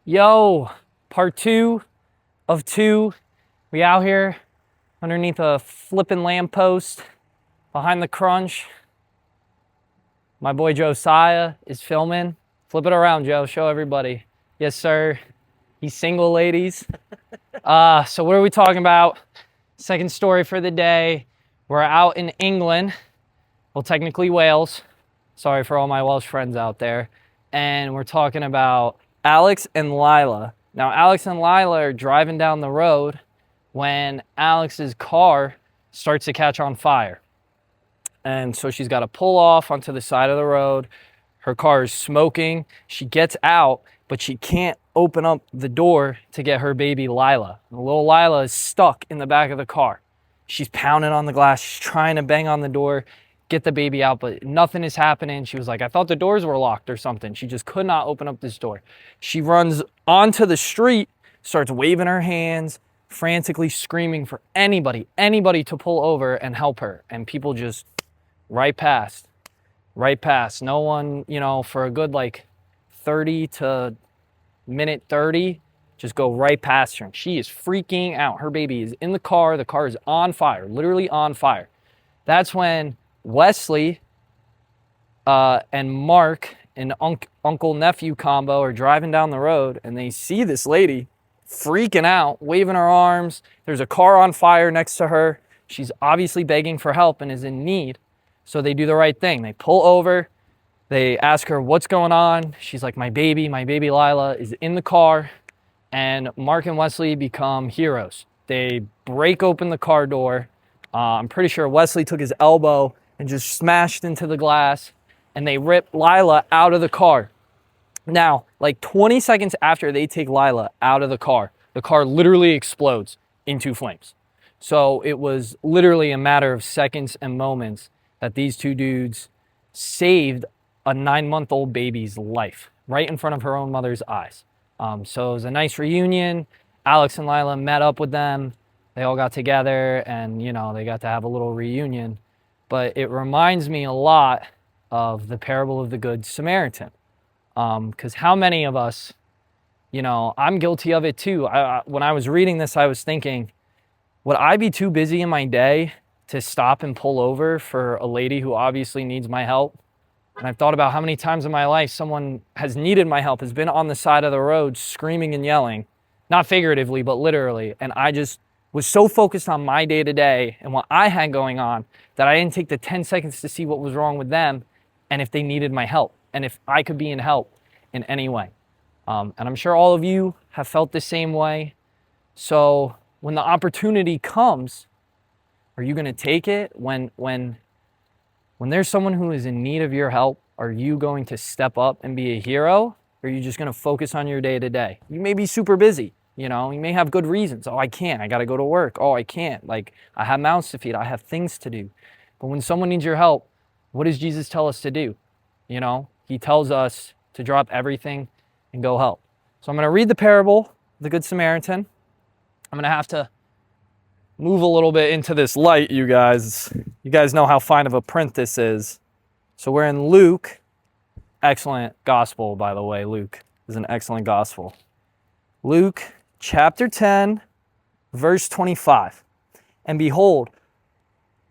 Yo, part 2 of 2. We out here underneath a flippin' lamppost behind the crunch. My boy Josiah is filming. Flip it around, Joe. Show everybody. Yes, sir. He's single, ladies. So what are we talking about? Second story for the day. We're out in England. Well, technically Wales. Sorry for all my Welsh friends out there. And we're talking about Alex and Lila. Now, Alex and Lila are driving down the road when Alex's car starts to catch on fire. And so she's got to pull off onto the side of the road. Her car is smoking. She gets out, but she can't open up the door to get her baby Lila. The little Lila is stuck in the back of the car. She's pounding on the glass. She's trying to bang on the door, get the baby out, but nothing is happening. She was like, I thought the doors were locked or something. She just could not open up this door. She runs onto the street, starts waving her hands, frantically screaming for anybody to pull over and help her. And people just right past. No one, for a good 30 to minute 30, just go right past her. And she is freaking out. Her baby is in the car. The car is on fire, literally on fire. That's when Wesley and Mark, an uncle-nephew combo, are driving down the road, and they see this lady freaking out, waving her arms. There's a car on fire next to her. She's obviously begging for help and is in need. So they do the right thing. They pull over. They ask her, what's going on? She's like, my baby Lila is in the car. And Mark and Wesley become heroes. They break open the car door. I'm pretty sure Wesley took his elbow and just smashed into the glass, and they rip Lila out of the car. Now, 20 seconds after they take Lila out of the car literally explodes into flames. So it was literally a matter of seconds and moments that these two dudes saved a 9-month-old baby's life right in front of her own mother's eyes. So it was a nice reunion. Alex and Lila met up with them. They all got together and, they got to have a little reunion. But it reminds me a lot of the parable of the Good Samaritan. Because how many of us, I'm guilty of it too. When I was reading this, I was thinking, would I be too busy in my day to stop and pull over for a lady who obviously needs my help? And I've thought about how many times in my life someone has needed my help, has been on the side of the road screaming and yelling, not figuratively, but literally. And I just was so focused on my day-to-day and what I had going on that I didn't take the 10 seconds to see what was wrong with them and if they needed my help and if I could be in help in any way. And I'm sure all of you have felt the same way. So when the opportunity comes, are you going to take it? When there's someone who is in need of your help, are you going to step up and be a hero? Or are you just going to focus on your day-to-day? You may be super busy. You may have good reasons. Oh, I can't. I got to go to work. Oh, I can't. I have mouths to feed. I have things to do. But when someone needs your help, what does Jesus tell us to do? He tells us to drop everything and go help. So I'm going to read the parable of the Good Samaritan. I'm going to have to move a little bit into this light, you guys. You guys know how fine of a print this is. So we're in Luke. Excellent gospel, by the way. Luke is an excellent gospel. Luke chapter 10, verse 25. And behold,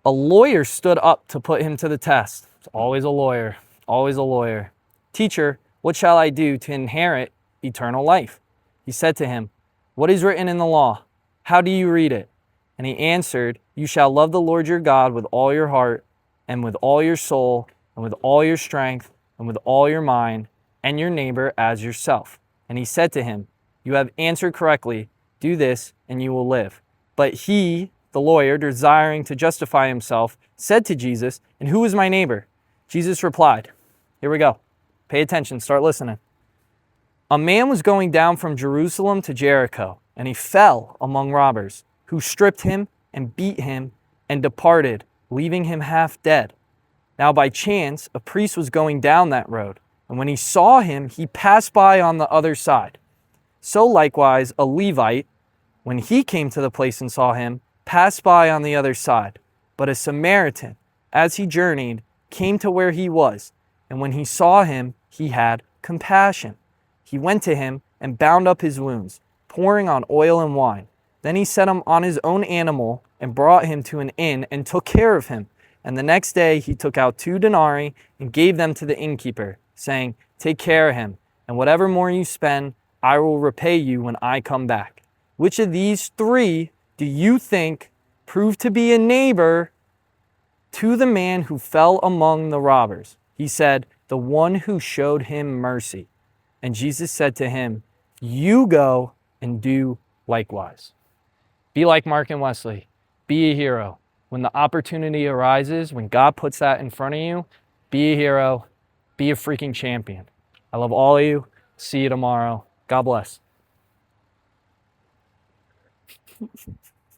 a lawyer stood up to put him to the test. It's always a lawyer, always a lawyer. Teacher, what shall I do to inherit eternal life? He said to him, what is written in the law? How do you read it? And he answered, you shall love the Lord your God with all your heart and with all your soul and with all your strength and with all your mind and your neighbor as yourself. And he said to him, you have answered correctly. Do this and you will live. But he, the lawyer, desiring to justify himself, said to Jesus, and who is my neighbor? Jesus replied, here we go. Pay attention. Start listening. A man was going down from Jerusalem to Jericho, and he fell among robbers, who stripped him and beat him and departed, leaving him half dead. Now by chance, a priest was going down that road, and when he saw him, he passed by on the other side. So likewise, a Levite, when he came to the place and saw him, passed by on the other side. But a Samaritan, as he journeyed, came to where he was, and when he saw him, he had compassion. He went to him and bound up his wounds, pouring on oil and wine. Then he set him on his own animal and brought him to an inn and took care of him. And the next day he took out 2 denarii and gave them to the innkeeper, saying, "Take care of him, and whatever more you spend, I will repay you when I come back." Which of these 3 do you think proved to be a neighbor to the man who fell among the robbers? He said, "The one who showed him mercy." And Jesus said to him, "You go and do likewise." Be like Mark and Wesley. Be a hero. When the opportunity arises, when God puts that in front of you, be a hero. Be a freaking champion. I love all of you. See you tomorrow. God bless.